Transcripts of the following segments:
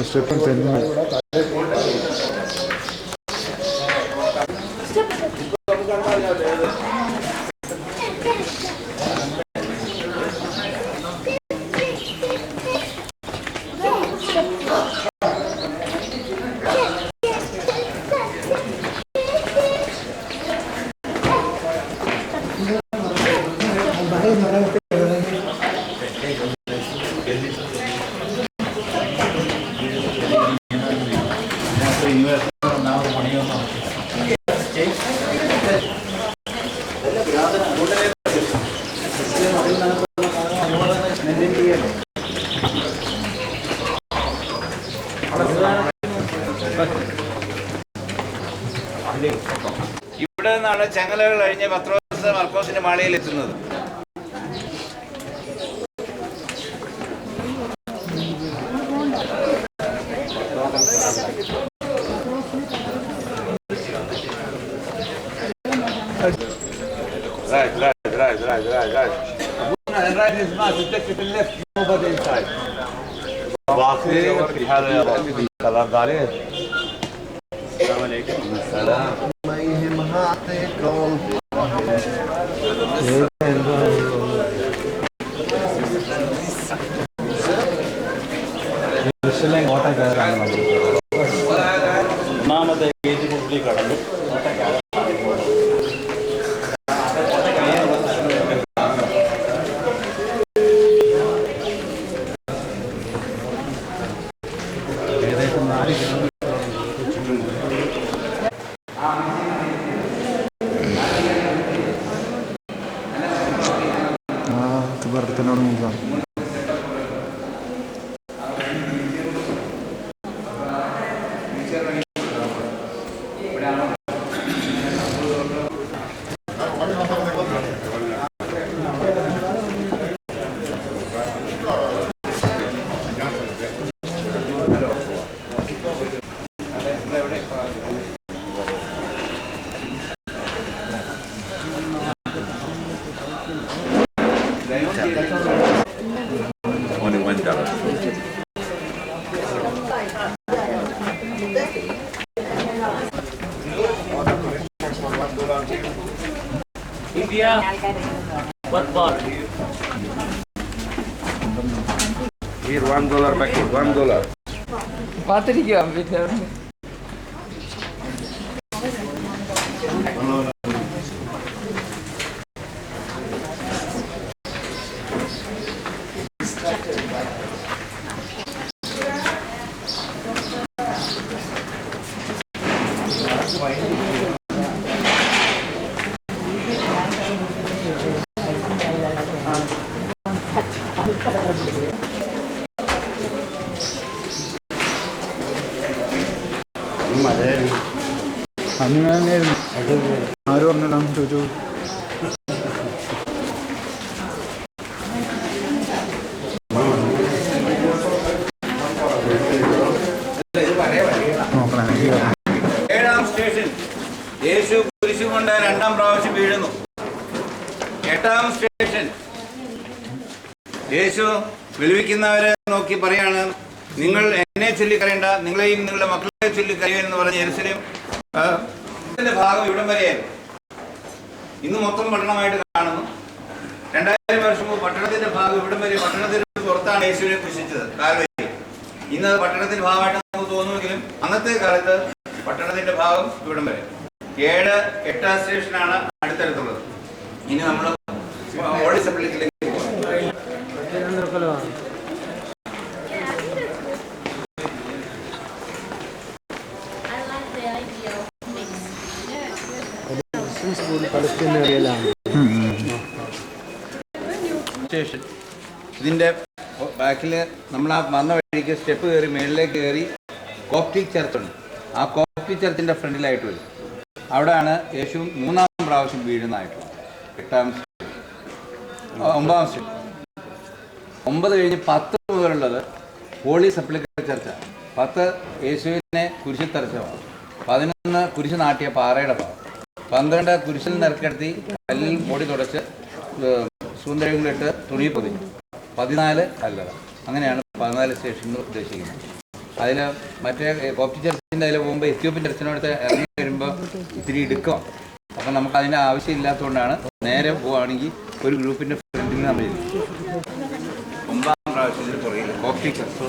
Step തെന്നു ഇവിടെ നിന്നാണ് ചങ്ങലകൾ കഴിഞ്ഞ് പത്രോസ് മർക്കോസിന്റെ മാളികയിൽ എത്തുന്നത്. ഒന്നാമത്തെ ഗേറ്റ് മുമ്പിൽ കടന്നു. ഏകദേശം 4 കിലോമീറ്റർ ഭരത്തിനോട് നോക്കാം. Only $1. India, what part? Here $1 packet, $1. പാത്തിരിക്കുക പിന്നെ അങ്ങനെ തന്നെയായിരുന്നു. ആര് പറഞ്ഞിടാൻ ചോദിച്ചു. ഏഴാം സ്റ്റേഷൻ യേശു കുരിശു കൊണ്ട് 2ാം പ്രാവശ്യം വീഴുന്നു. 8ാം സ്റ്റേഷൻ യേശു വിളിവിക്കുന്നവരെ നോക്കി പറയാണ്, നിങ്ങൾ എന്നെ ചൊല്ലിക്കറിയണ്ട, നിങ്ങളെയും നിങ്ങളുടെ മക്കളെ ചൊല്ലിക്കറിയുമെന്ന് പറഞ്ഞ് യെരുശലേം ഭാഗം ഇവിടം വരെയായിരുന്നു. ഇന്ന് മൊത്തം പട്ടണമായിട്ട് കാണുന്നു. 2000 വർഷം മുമ്പ് പട്ടണത്തിന്റെ ഭാഗം ഇവിടം വരെ, പട്ടണത്തിന് പുറത്താണ് യേശുവിനെ ക്രൂശിച്ചത്. കാൽവരിയിൽ ഇന്നത് പട്ടണത്തിന്റെ ഭാഗമായിട്ട് നമുക്ക് തോന്നുമെങ്കിലും അന്നത്തെ കാലത്ത് പട്ടണത്തിന്റെ ഭാഗം ഇവിടം വരെ 7-8 സ്റ്റേഷനാണ് അടുത്തടുത്തുള്ളത്. ഇനി നമ്മൾ ഓൾഡ് സപ്ലിക്കിലേക്ക് സ്റ്റേഷൻ. ഇതിന്റെ ബാക്കിൽ നമ്മൾ ആ വന്ന വഴിക്ക് സ്റ്റെപ്പ് കയറി മേളിലേക്ക് കയറി കോപ്റ്റിക് ചർച്ചുണ്ട്. ആ കോപ്റ്റിക് ചർച്ചിന്റെ ഫ്രണ്ടിലായിട്ട് വരും. അവിടെയാണ് യേശു 3-ാം പ്രാവശ്യം വീഴുന്നതായിട്ടുള്ളത്. 9-ാം സ്റ്റേഷൻ. 9 കഴിഞ്ഞ് 10 മുതലുള്ളത് ഹോളി സെപ്ലിക്കർ ചർച്ചാണ്. 10 യേശുവിനെ കുരിശിൽ തറച്ചതാണ്. 11 കുരിശ് നാട്ടിയ പാറയുടെ ഭാഗം. 12 കുരിശിൽ നിറക്കെടുത്തി കല്ലിൽ പൊടി തുടച്ച് സുന്ദരങ്ങളിട്ട് തുണി പൊതിഞ്ഞു. 14 അല്ലത. അങ്ങനെയാണ് 14 സ്റ്റേഷനിൽ ഉദ്ദേശിക്കുന്നത്. അതിൽ മറ്റേ കോപ്റ്റിക് ചർച്ചിൻ്റെ അതിൽ പോകുമ്പോൾ എത്യോപ്യൻ ചർച്ചിനോടത്ത് ഇറങ്ങി വരുമ്പോൾ ഇത്തിരി ഇടുക്കം. അപ്പം നമുക്ക് അതിൻ്റെ ആവശ്യമില്ലാത്തതുകൊണ്ടാണ് നേരെ പോവുകയാണെങ്കിൽ ഒരു ഗ്രൂപ്പിൻ്റെ ഫ്രണ്ടിൽ നമ്മൾ 9-ാം പ്രാവശ്യത്തിന് പുറകിൽ കോപ്റ്റിക് ചർച്ച്.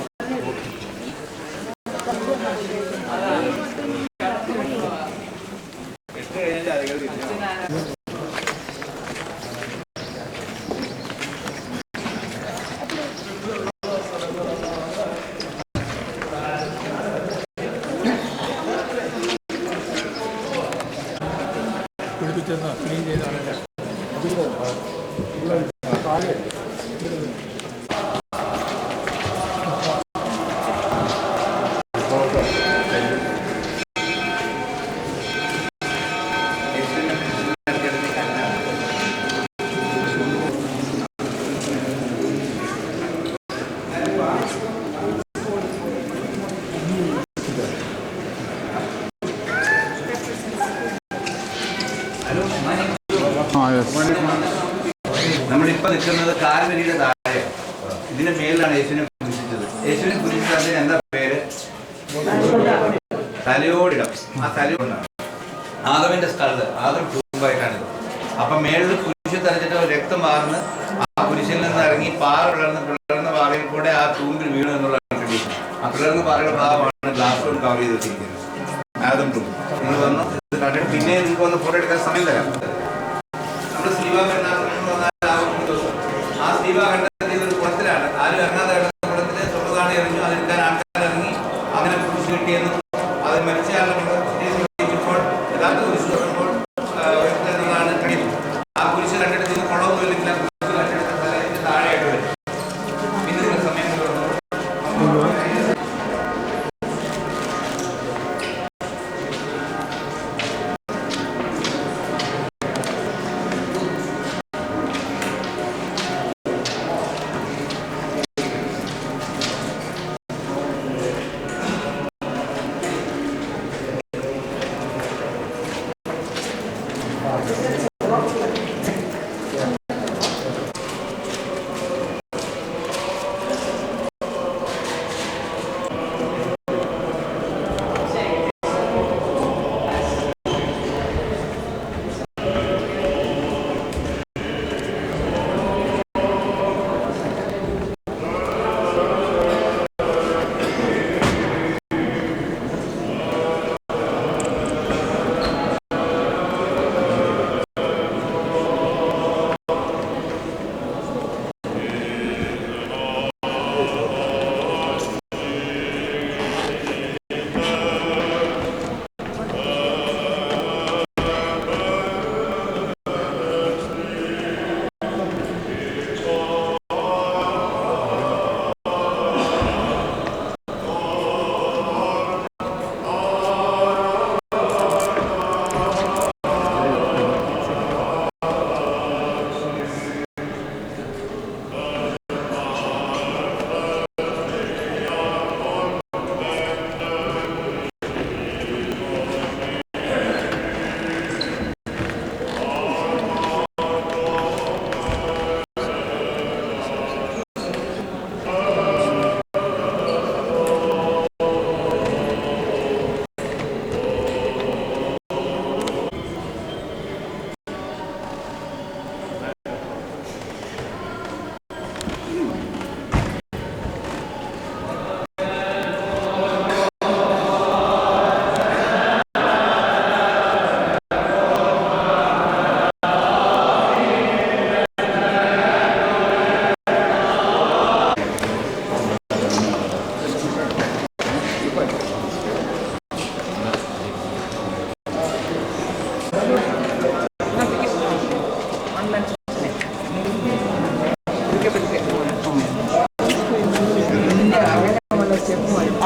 ക്ലീൻ ചെയ്താണ് നമ്മളിപ്പോൾ നിൽക്കുന്നത് കാൽവരിയുടെ താഴെ. ഇതിന്റെ മേലിലാണ് യേശുവിനെ കുരിശിച്ചത്. യേശുവിനെ കുരിശിച്ചതിന് എന്താ പേര്? തലയോടിടം. ആ തലയോടാണ് ആദമിന്റെ സ്ഥലത്ത്. ആദം കുടുംബമായിട്ടാണിത്. അപ്പൊ മേളിൽ കുരിശ് തലച്ചിട്ട് രക്തം വാർന്ന് ആ കുരിശിൽ നിന്ന് ഇറങ്ങി പാറ പിളർന്ന പാറയിൽ കൂടെ ആ തൂമ്പിൽ വീണു എന്നുള്ളതാണ് കണ്ടീഷൻ. ആ പിളർന്ന പാറയുടെ ഭാഗമാണ് ഗ്ലാസ് കൊണ്ട് കവർ ചെയ്ത് വെച്ചിരിക്കുന്നത്. ആദം ടൂം. നിങ്ങൾ വന്ന് ഇത് കണ്ടിട്ട് പിന്നെ നിങ്ങൾക്ക് വന്ന് ഫോട്ടോ എടുക്കാൻ സമയം തരാം. നമ്മുടെ സ്ലീവ ആ സ്ലീവ കണ്ടെത്തിയത് ഒരു കുളത്തിലാണ്. ആരും ഇറങ്ങാതെ കുളത്തിൽ തൊട്ടുകാണി എറിഞ്ഞു. അതെടുക്കാൻ ആൾക്കാർ ഇറങ്ങി. അങ്ങനെ കുരിശ് കിട്ടിയെന്നും അത് മരിച്ചയാളുടെ യഥാർത്ഥ കുരിശ് തൊടുമ്പോൾ കഴിയും. ആ കുരിശ് കണ്ടെടുത്ത് ഇത് കുളമൊന്നുമില്ലെങ്കിൽ കുരിശ് കണ്ടെടുത്ത താഴെയായിട്ട് വരും. പിന്നെ നിങ്ങൾ സമയം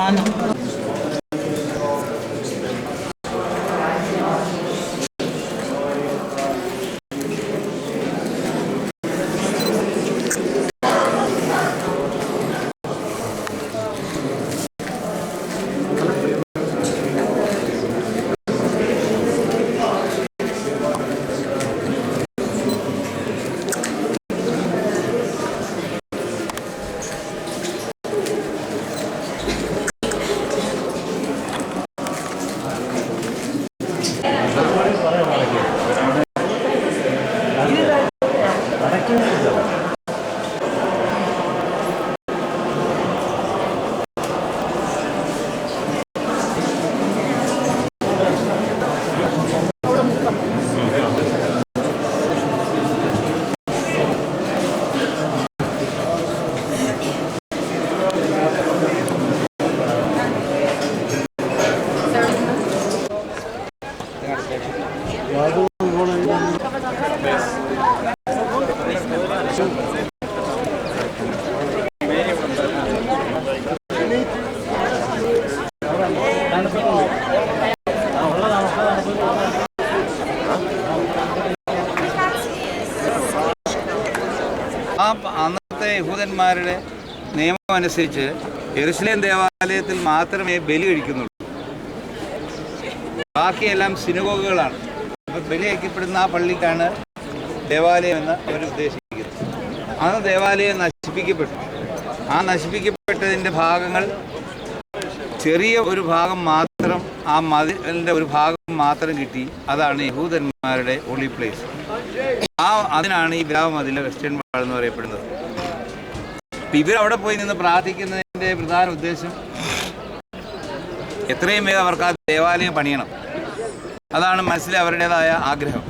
ആണ്. അന്നത്തെ യഹൂദന്മാരുടെ നിയമം അനുസരിച്ച് യെരുശലേം ദേവാലയത്തിൽ മാത്രമേ ബലി കഴിക്കുന്നുള്ളൂ. ബാക്കിയെല്ലാം സിനഗോഗുകളാണ്. അപ്പോൾ ബലി കഴിക്കപ്പെടുന്ന ആ പള്ളിക്കാണ് ദേവാലയം എന്ന് അവർ ഉദ്ദേശിക്കുന്നത്. അന്ന് ദേവാലയം നശിപ്പിക്കപ്പെട്ടു. ആ നശിപ്പിക്കപ്പെട്ടതിൻ്റെ ഭാഗങ്ങൾ ചെറിയ ഒരു ഭാഗം മാത്രം, ആ മതിലിൻ്റെ ഒരു ഭാഗം മാത്രം കിട്ടി. അതാണ് യഹൂദന്മാരുടെ ഹോളി പ്ലേസ്. അതിനാണ് ഈ ഗ്രാമ മതിൽ വെസ്റ്റേൺ വാൾ എന്ന് പറയപ്പെടുന്നത്. ഇവരവിടെ പോയി നിന്ന് പ്രാർത്ഥിക്കുന്നതിൻ്റെ പ്രധാന ഉദ്ദേശം എത്രയും വേഗം അവർക്ക് ആ ദേവാലയം പണിയണം. അതാണ് മനസ്സിലെ അവരുടേതായ ആഗ്രഹം.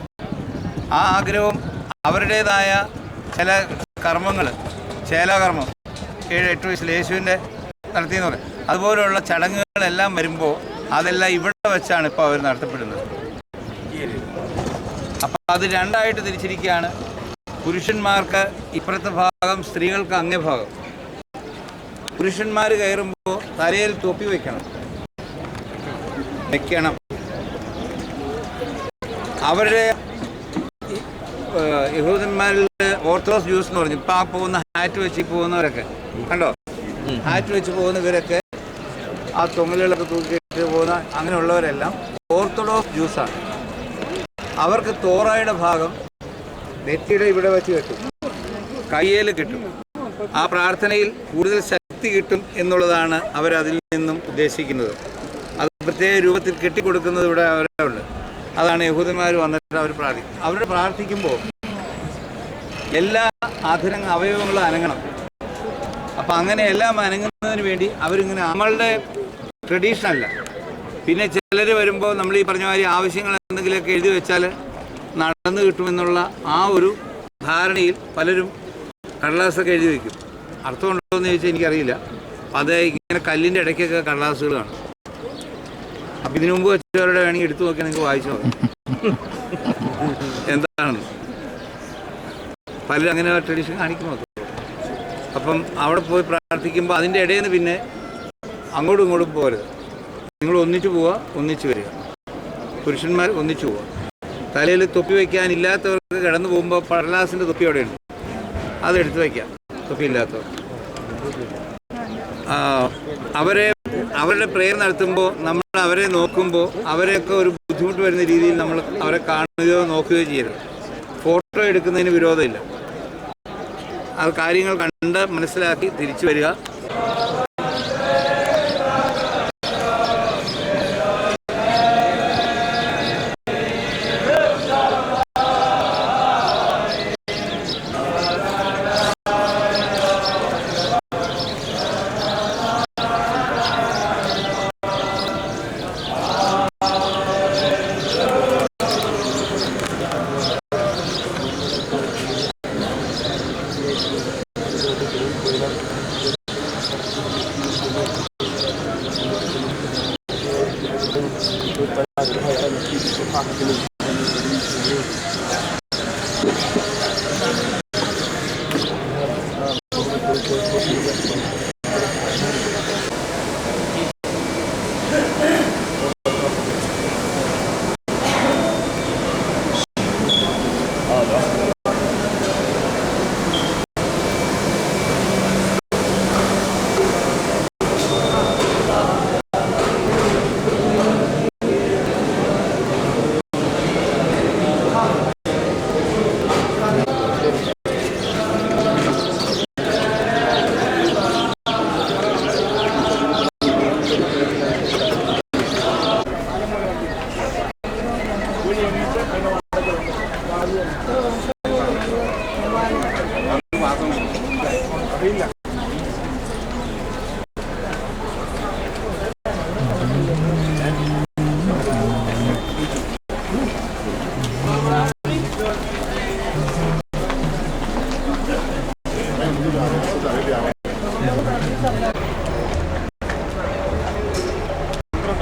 ആ ആഗ്രഹവും അവരുടേതായ ചില കർമ്മങ്ങൾ, ചേലാകർമ്മം 7-8 വയസ്സിൽ യേശുവിൻ്റെ നടത്തിയെന്ന് പറയും, അതുപോലെയുള്ള ചടങ്ങുകളെല്ലാം വരുമ്പോൾ അതെല്ലാം ഇവിടെ വെച്ചാണ് ഇപ്പോൾ അവർ നടത്തപ്പെടുന്നത്. അപ്പം അത് രണ്ടായിട്ട് തിരിച്ചിരിക്കുകയാണ്. പുരുഷന്മാർക്ക് ഇപ്പുറത്തെ ഭാഗം, സ്ത്രീകൾക്ക് അങ്ങേ ഭാഗം. പുരുഷന്മാർ കയറുമ്പോൾ തലയിൽ തൊപ്പി വെക്കണം. അവരുടെ യഹൂദന്മാരിൽ ഓർത്തഡോക്സ് ജ്യൂസ് എന്ന് പറഞ്ഞു. ഇപ്പം ആ പോകുന്ന ഹാറ്റ് വെച്ച് പോകുന്നവരൊക്കെ കണ്ടോ, ഹാറ്റ് വെച്ച് പോകുന്നവരൊക്കെ ആ തൊങ്ങലുകളൊക്കെ തൂക്കിയിട്ട് പോകുന്ന അങ്ങനെയുള്ളവരെല്ലാം ഓർത്തഡോക്സ് ജ്യൂസാണ്. അവർക്ക് തോറായുടെ ഭാഗം നെറ്റിയുടെ ഇവിടെ വെച്ച് കെട്ടും, കയ്യേൽ കിട്ടും. ആ പ്രാർത്ഥനയിൽ കൂടുതൽ ശക്തി കിട്ടും എന്നുള്ളതാണ് അവരതിൽ നിന്നും ഉദ്ദേശിക്കുന്നത്. അത് പ്രത്യേക രൂപത്തിൽ കെട്ടിക്കൊടുക്കുന്നത് ഇവിടെ അവരുണ്ട്. അതാണ് യഹൂദന്മാർ വന്നിട്ട് അവർ പ്രാർത്ഥിക്കും. അവർ പ്രാർത്ഥിക്കുമ്പോൾ എല്ലാ അവയവങ്ങളും അനങ്ങണം. അപ്പം അങ്ങനെ എല്ലാം അനങ്ങുന്നതിന് വേണ്ടി അവരിങ്ങനെ, നമ്മളുടെ ട്രഡീഷനല്ല. പിന്നെ ചിലർ വരുമ്പോൾ നമ്മൾ ഈ പറഞ്ഞ മാതിരി ആവശ്യങ്ങൾ എന്തെങ്കിലുമൊക്കെ എഴുതി വെച്ചാൽ നടന്നു കിട്ടുമെന്നുള്ള ആ ഒരു ധാരണയിൽ പലരും കടലാസൊക്കെ എഴുതി വയ്ക്കും. അർത്ഥമുണ്ടോ എന്ന് ചോദിച്ചാൽ എനിക്കറിയില്ല. അപ്പം അത് ഇങ്ങനെ കല്ലിൻ്റെ ഇടയ്ക്കൊക്കെ കടലാസുകൾ കാണും. അപ്പം ഇതിനു മുമ്പ് വെച്ചവരുടെ വേണമെങ്കിൽ എടുത്തു നോക്കിയാൽ നിങ്ങൾക്ക് വായിച്ചു നോക്കാം എന്താണെന്ന്. പലരും അങ്ങനെ ട്രഡീഷൻ കാണിക്കുന്നു. അപ്പം അവിടെ പോയി പ്രാർത്ഥിക്കുമ്പോൾ അതിൻ്റെ ഇടയിൽ നിന്ന് പിന്നെ അങ്ങോട്ടും ഇങ്ങോട്ടും പോകരുത്. നിങ്ങൾ ഒന്നിച്ചു പോവുക, ഒന്നിച്ചു വരിക. പുരുഷന്മാർ ഒന്നിച്ചു പോവുക. തലയിൽ തൊപ്പി വയ്ക്കാനില്ലാത്തവർക്ക് കിടന്നു പോകുമ്പോൾ കടലാസിൻ്റെ തൊപ്പി അവിടെയുണ്ട്, അതെടുത്ത് വയ്ക്കാം. തൊപ്പി ഇല്ലാത്തവർ അവരുടെ പ്രേയർ നടത്തുമ്പോൾ നമ്മൾ അവരെ നോക്കുമ്പോൾ അവരെയൊക്കെ ഒരു ബുദ്ധിമുട്ട് വരുന്ന രീതിയിൽ നമ്മൾ അവരെ കാണുകയോ നോക്കുകയോ ചെയ്യരുത്. ഫോട്ടോ എടുക്കുന്നതിന് വിരോധമില്ല. അത് കാര്യങ്ങൾ കണ്ട് മനസ്സിലാക്കി തിരിച്ചു വരിക.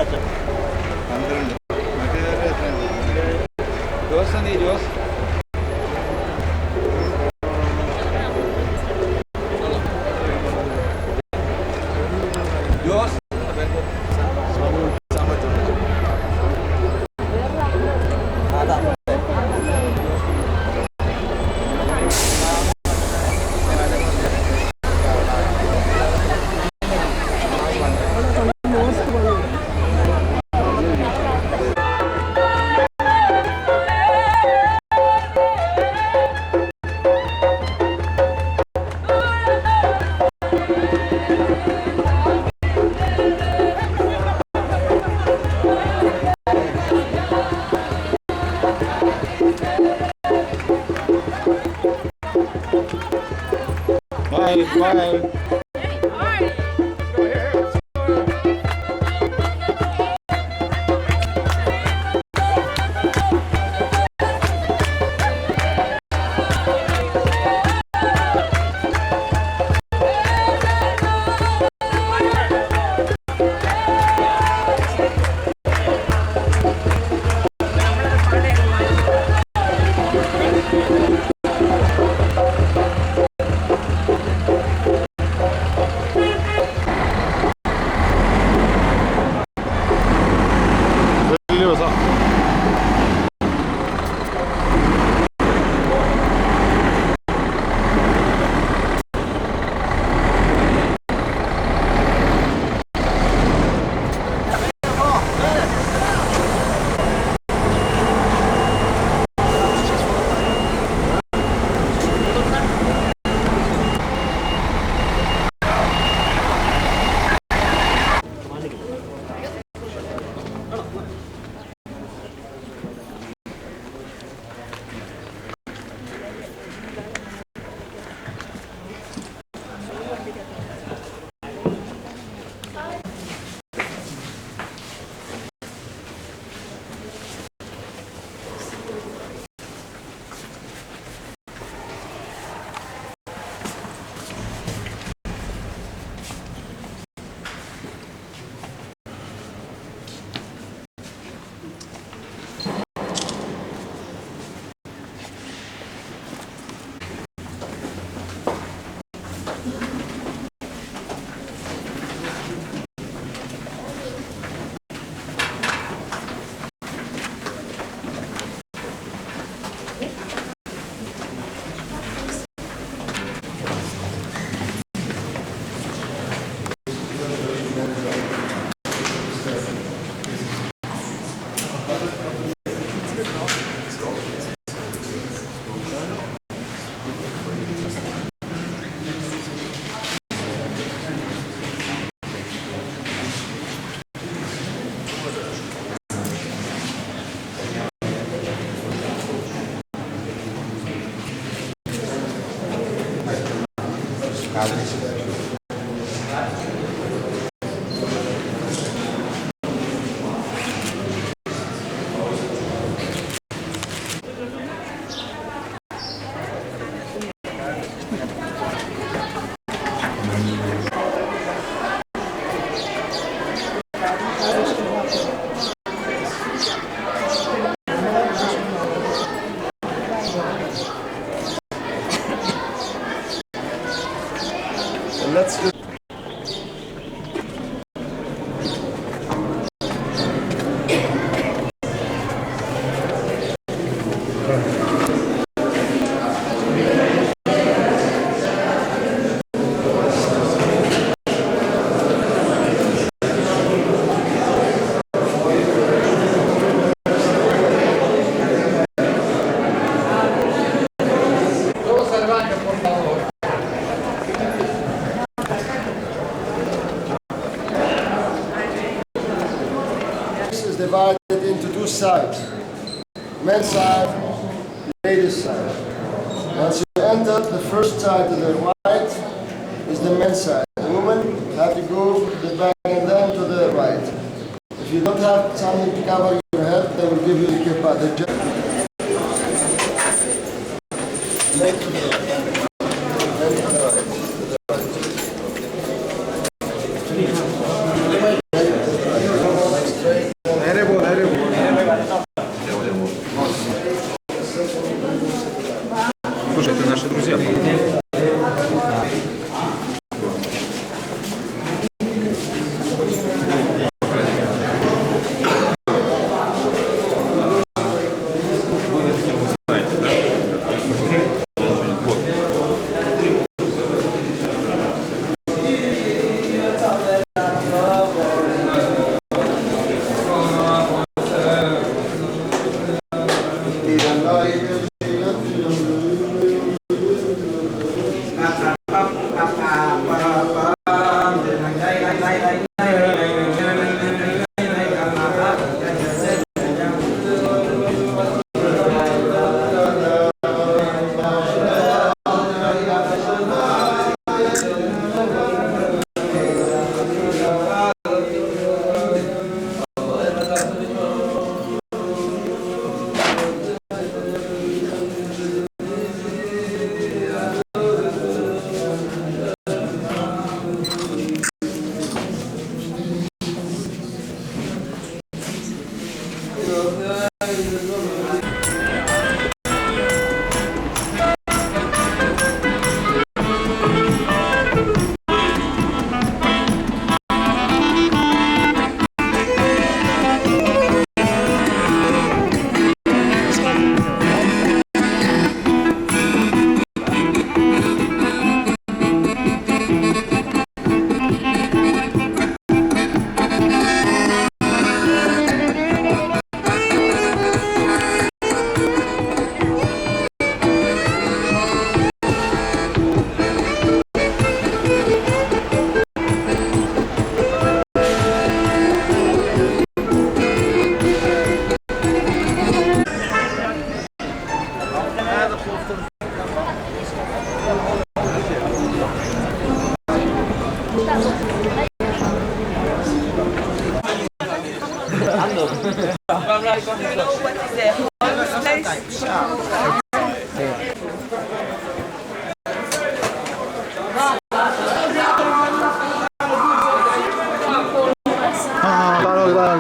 12. മറ്റേതൊരു എത്രയാണ്? ജോസ് എന്തി Jose? Jose Bye. Let's do. Is divided into two sides, men's side, ladies' side. Once you enter the first side to the right is the men's side. The women have to go to the back and then to the right. If you don't have something to cover your head, they will give you the kippah.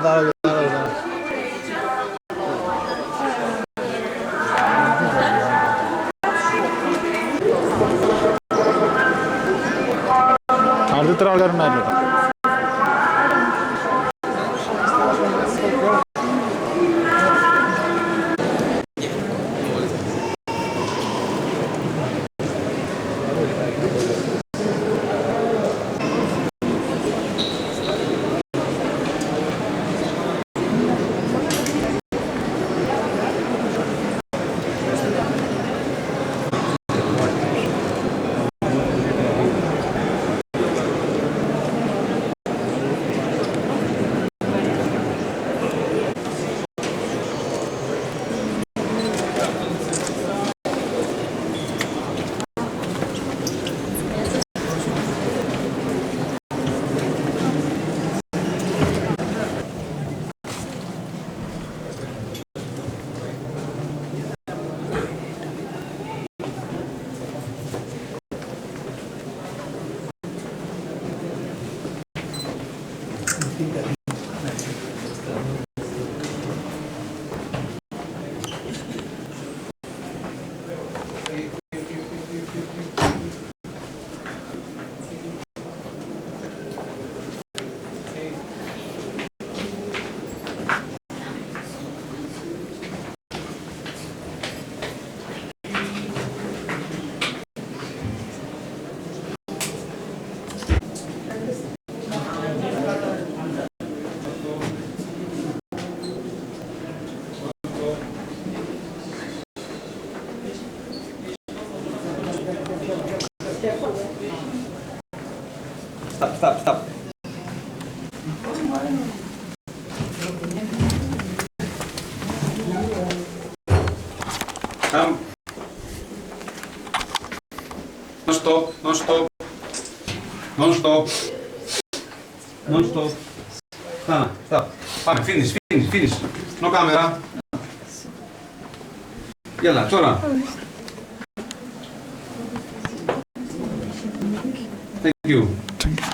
따라오기. അടുത്ത ഇത്ര ആൾക്കാരുണ്ടായിരുന്നു. Stop. Come. Non-stop. Stop. Finish. No camera. Yalla, Chora. Thank you.